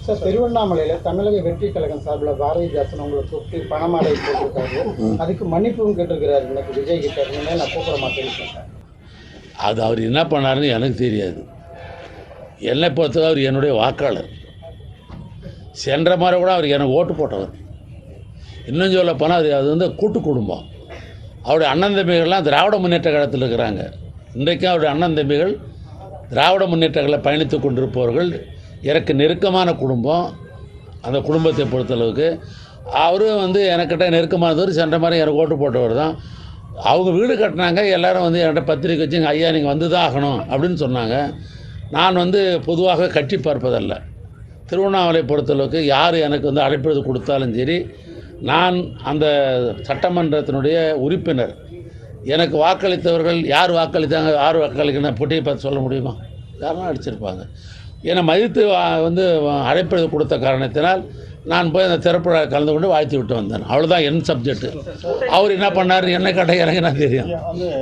Sir, திருவண்ணாமலையில் தமிழக வெற்றி கழகம் சார்பில் பாரதிதாசன் உங்களை கூப்பிட்டு பணமாடை போட்டிருக்காரு. அதுக்கு மன்னிப்பும் கேட்டிருக்கிறாரு. எனக்கு விஜய் கிட்ட இனிமேல் நான் கூப்பிட மாட்டேன்னு சொன்னேன். அது அவர் என்ன பண்ணாருன்னு எனக்கு தெரியாது. என்னை பொறுத்தவரை அவர் என்னுடைய வாக்காளர். சென்ற மாதிரி கூட அவர் எனக்கு ஓட்டு போட்டவர். இன்னும் சொல்ல போனால் அது வந்து கூட்டு குடும்பம். அவருடைய அண்ணன் தம்பிகள்லாம் திராவிட முன்னேற்ற கழகத்தில் இருக்கிறாங்க. இன்றைக்கும் அவருடைய அண்ணன் தம்பிகள் திராவிட முன்னேற்றங்களை பயணித்து கொண்டிருப்பவர்கள். எனக்கு நெருக்கமான குடும்பம். அந்த குடும்பத்தை பொறுத்தளவுக்கு அவரும் வந்து எனக்கிட்ட நெருக்கமானவர். சென்ற மாதிரி எனக்கு ஓட்டு போட்டவர் தான். அவங்க வீடு கட்டினாங்க. எல்லோரும் வந்து என்கிட்ட பத்திரிக்கை வச்சு ஐயா நீங்கள் வந்து தான் ஆகணும் அப்படின்னு சொன்னாங்க. நான் வந்து பொதுவாக கட்டி பார்ப்பதல்ல. திருவண்ணாமலை பொறுத்தளவுக்கு யார் எனக்கு வந்து அழைப்பது கொடுத்தாலும் சரி, நான் அந்த சட்டமன்றத்தினுடைய உறுப்பினர். எனக்கு வாக்களித்தவர்கள் யார் வாக்களித்தாங்க, யார் வாக்களிக்கணும் பொட்டியை பார்த்து சொல்ல முடியுமா? யாரெல்லாம் அடிச்சிருப்பாங்க. என்னை மதித்து வந்து அழைப்பது கொடுத்த காரணத்தினால் நான் போய் அந்த திறப்புழா கலந்து கொண்டு வாழ்த்தி விட்டு வந்தேன். அவ்வளோதான் என் சப்ஜெக்ட்டு. அவர் என்ன பண்ணார், என்ன கடை இறங்கினா தெரியும்.